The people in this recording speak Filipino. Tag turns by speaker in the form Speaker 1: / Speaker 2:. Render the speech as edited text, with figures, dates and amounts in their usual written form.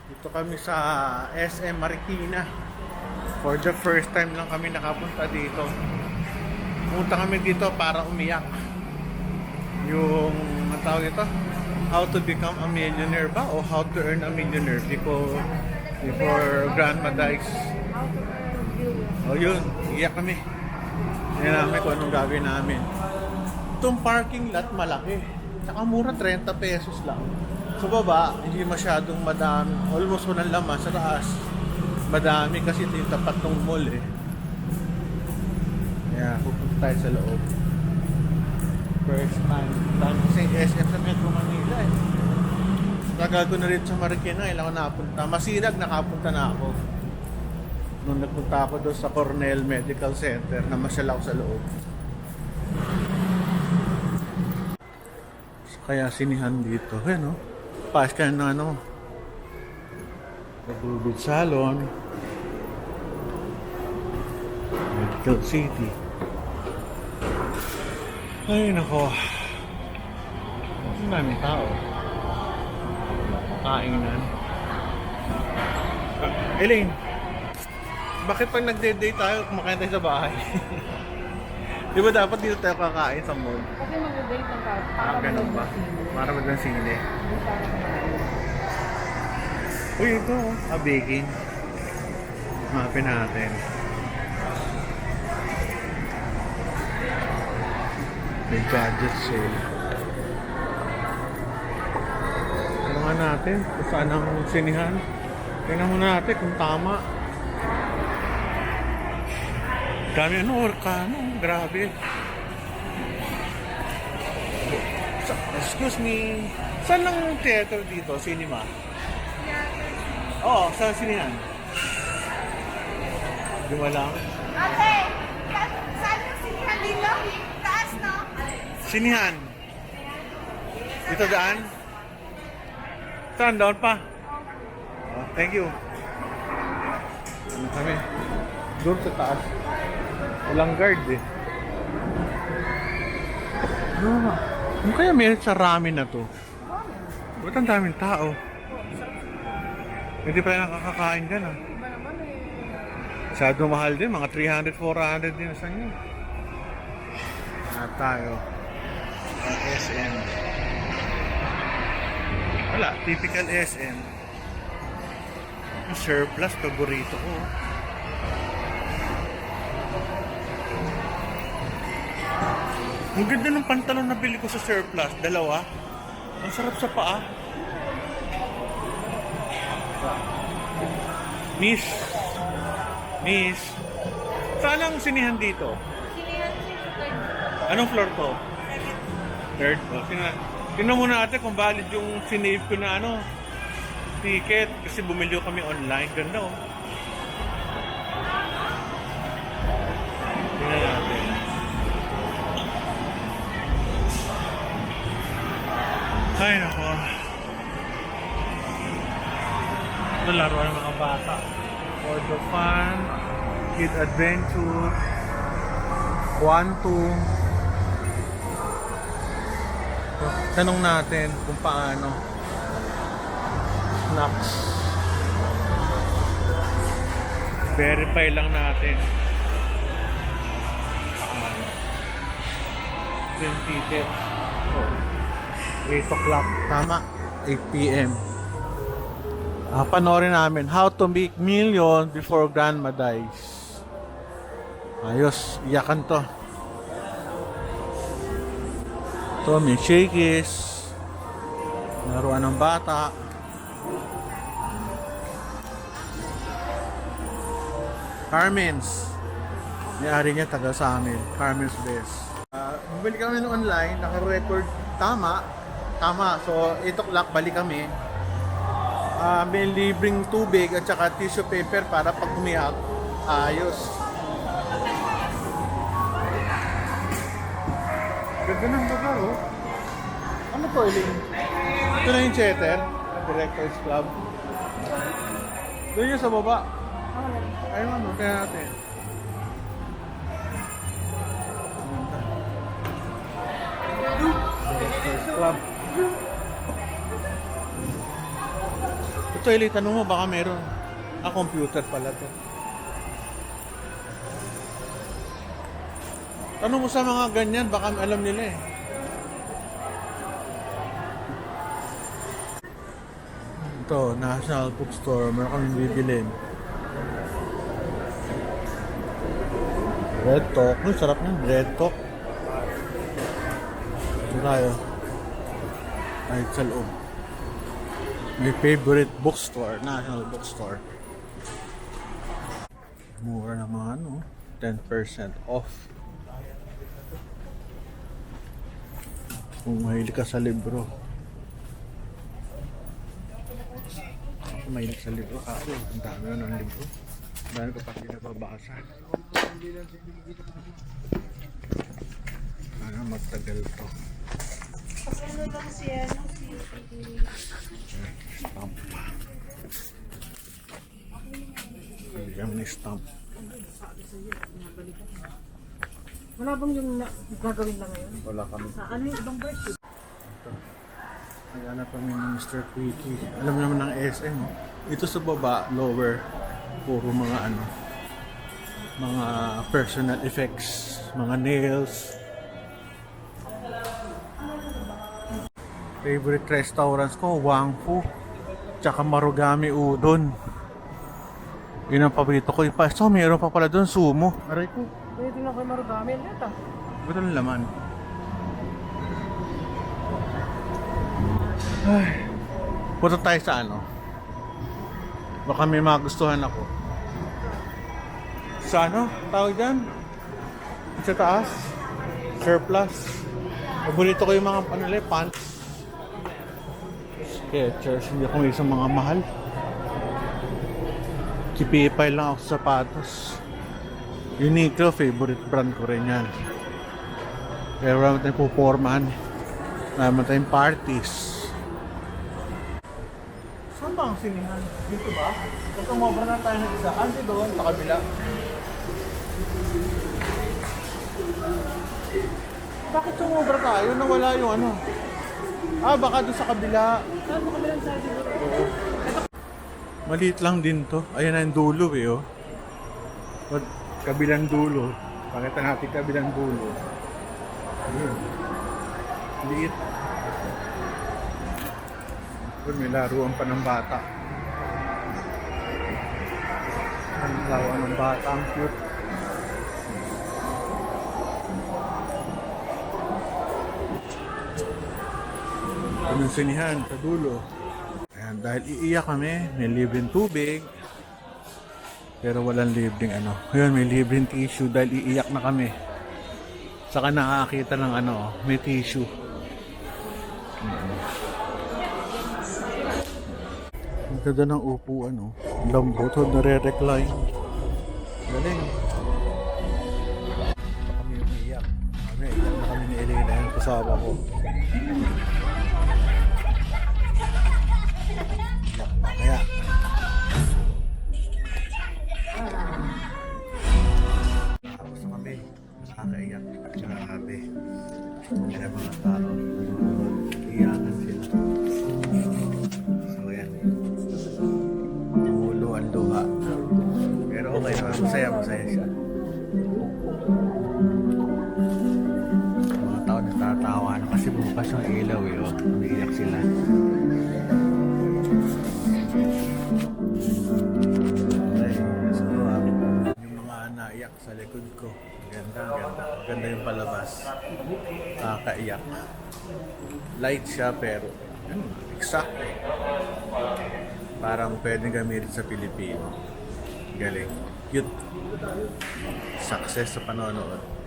Speaker 1: Dito kami sa SM Marikina. For the first time lang kami nakapunta dito. Punta kami dito para umiyak. Yung, ang tawag ito? How to become a millionaire ba? O how to earn a millionaire before grandma dies. O yun, iyak kami. Hindi namin kung anong gagawin namin. Itong parking lot malaki. Tsaka mura, 30 pesos lang. Sa baba, hindi masyadong madami. Almost walang laman. Sa taas, madami kasi ito yung tapat ng mall eh. Kaya pupunta tayo sa loob. First time. Dami kasi SM sa Metro Manila eh. Tagal ko na rin sa Marikina. Ilang ko napunta. Masinag nakapunta na ako. Nung nagpunta ako doon sa Cornell Medical Center, namasyal ako sa loob. Kaya sinihan dito. Ayan o. Pas ka na ano. Kabubid Salon. Medical City. Ay nako. Ang daming tao. Kainan. Elaine, bakit pag nagde-date tayo, kumakain tayo sa bahay? Di ba dapat dito tayo kakain sa mall?
Speaker 2: Kasi mag-date ng ka para
Speaker 1: Ganun ba? Para magandang sine. Uy, ito oh. Baking. Mapin natin. May gadget sale. Ano nga natin? Kung saan ang sinihan? Tingnan muna natin kung tama. Dami ano, orkano. Grabe. Excuse me. Saan lang theater dito? Cinema? Oo, saan sinihan? Di mo alam?
Speaker 3: Ate, saan yung sinihan dito? Taas, no?
Speaker 1: Sinihan. Dito daan? Saan? Doon pa? Oh, thank you. Ano kami? Doon sa taas. Walang guard eh. Ano kaya meron sa ramen na to? Ba't ang daming tao? Hindi pa yung nakakakain dyan ah. Masyado mahal din. Mga 300, 400 din sa inyo. Tayo. Ang SM. Wala. Typical SM. Yung surplus. Paborito ko. Ang ganda ng pantalon na bili ko sa surplus. Dalawa. Ang sarap sa paa. Miss. Saan ang sinihan dito?
Speaker 2: Sinihan sa third.
Speaker 1: Anong floor to? Third. Tingnan muna natin kung valid yung sinave ko na ano, ticket. Kasi bumili kami online. Ganda oh. Tingnan natin. Ay nako. Ito laruan ng mga bata. For the fun, kid adventure, quantum. Tanong natin kung paano. Snacks. Verify lang natin. Yung ticket. 8 o'clock. Tama. 8 p.m. Panoorin namin How to Make Million Before Grandma Dies. Ayos. Iyakan to. Ito, may shakies. Laruan ng bata. Carmen's. May-ari niya taga sa amin. Carmen's Best. Bumili kami ng online. Naka-record. Tama. So, 8 o'clock balik kami. May libreng tubig at saka tissue paper para pag umiyak, ayos. Ganda ng lugar, oh. Ano to, Eileen? Ito na yung theater, Directors Club. Doon yung sa baba. Ayun ano, kaya natin. Directors Club. Ito to, Eli. Tanong mo, baka meron. Ah, computer pala to. Tanong mo sa mga ganyan, baka alam nila eh. Ito, National Bookstore. Meron kami bibilin. Red Talk. Ang sarap ng Red Talk. Ito tayo. Ay, sa loob. My favorite bookstore, National Bookstore. Mura na mga ano, 10% off. Kung mahilig ka sa libro. Ako mahilig sa libro kasi ang dami na ng libro. Ang dami ko pa pinababasa. Sana magtagal to.
Speaker 3: Ano lang siya,
Speaker 1: Stamp. Bigyan ni stamp.
Speaker 2: Wala bang yung gagawin na ngayon?
Speaker 1: Wala kami.
Speaker 2: Ano yung ibang birthday?
Speaker 1: Naghanap kami ng Mr. Quickie. Alam naman ng SM. Ito sa baba, lower, puro mga ano, mga personal effects, mga nails. Favorite restaurants ko, Wang Fu, tsaka Marugami Udon. Yun ang paborito ko. So, mayroon pa pala doon, sumo. Aray ko.
Speaker 2: Pwede na kayo marugami. Ano ito?
Speaker 1: Ito ang laman. Ay. Punta tayo sa ano. Baka may magustuhan ako. Sa ano? Tawag dyan? Sa taas? Surplus. Paborito ko yung mga pants. Skechers. Hindi ako may isang mga mahal. Kipipay lang ako sa sapatos. Uniqlo, favorite brand ko rin yan. Pero wala tayong pupormahan. Wala tayong parties. Saan ba ang sinihan? Dito ba? Kasi umobra na tayo ng isa. Ante doon, sa kabila. Bakit sumobra tayo? Nawala yung ano. Ah, baka doon sa kabila.
Speaker 2: Saan mo kabilang sa siguro?
Speaker 1: Oo. Maliit lang din to. Ayan na yung dulo eh, oh. Kabilang dulo. Pakita natin kabilang dulo. Ayun. Liit. Doon may laruan pa ng bata. Ang laruan ng bata. Ang cute. Anong sinihan sa dulo. Ayan, dahil iiyak kami, may libreng tubig. Pero walang libreng ano. Ayun, may libreng tissue dahil iiyak na kami. Saka nakakita ng ano, may tissue. Ang ganda ng upuan, oh. Lambot, nare-recline. Galing. Kami umiiyak. Kami, iyak na kami ni Elena, yung kasama ko. Iyak na kaya. Tapos na kami, nakakaiyak. Tsaka kami. Kaya mga tao, iyakan sila. So yan. Tumulo ang luha. Pero okay naman, masaya siya. Mga tao natatawa na kasi bukas yung ilaw eh, oh. Umiiyak sila. Okay, so yung mga naiyak sa likod ko. Ganda. Ganda yung palabas. Nakakaiyak. Light siya pero exact. Parang pwedeng gamitin sa Pilipino. Galing. Cute. Success sa panonood.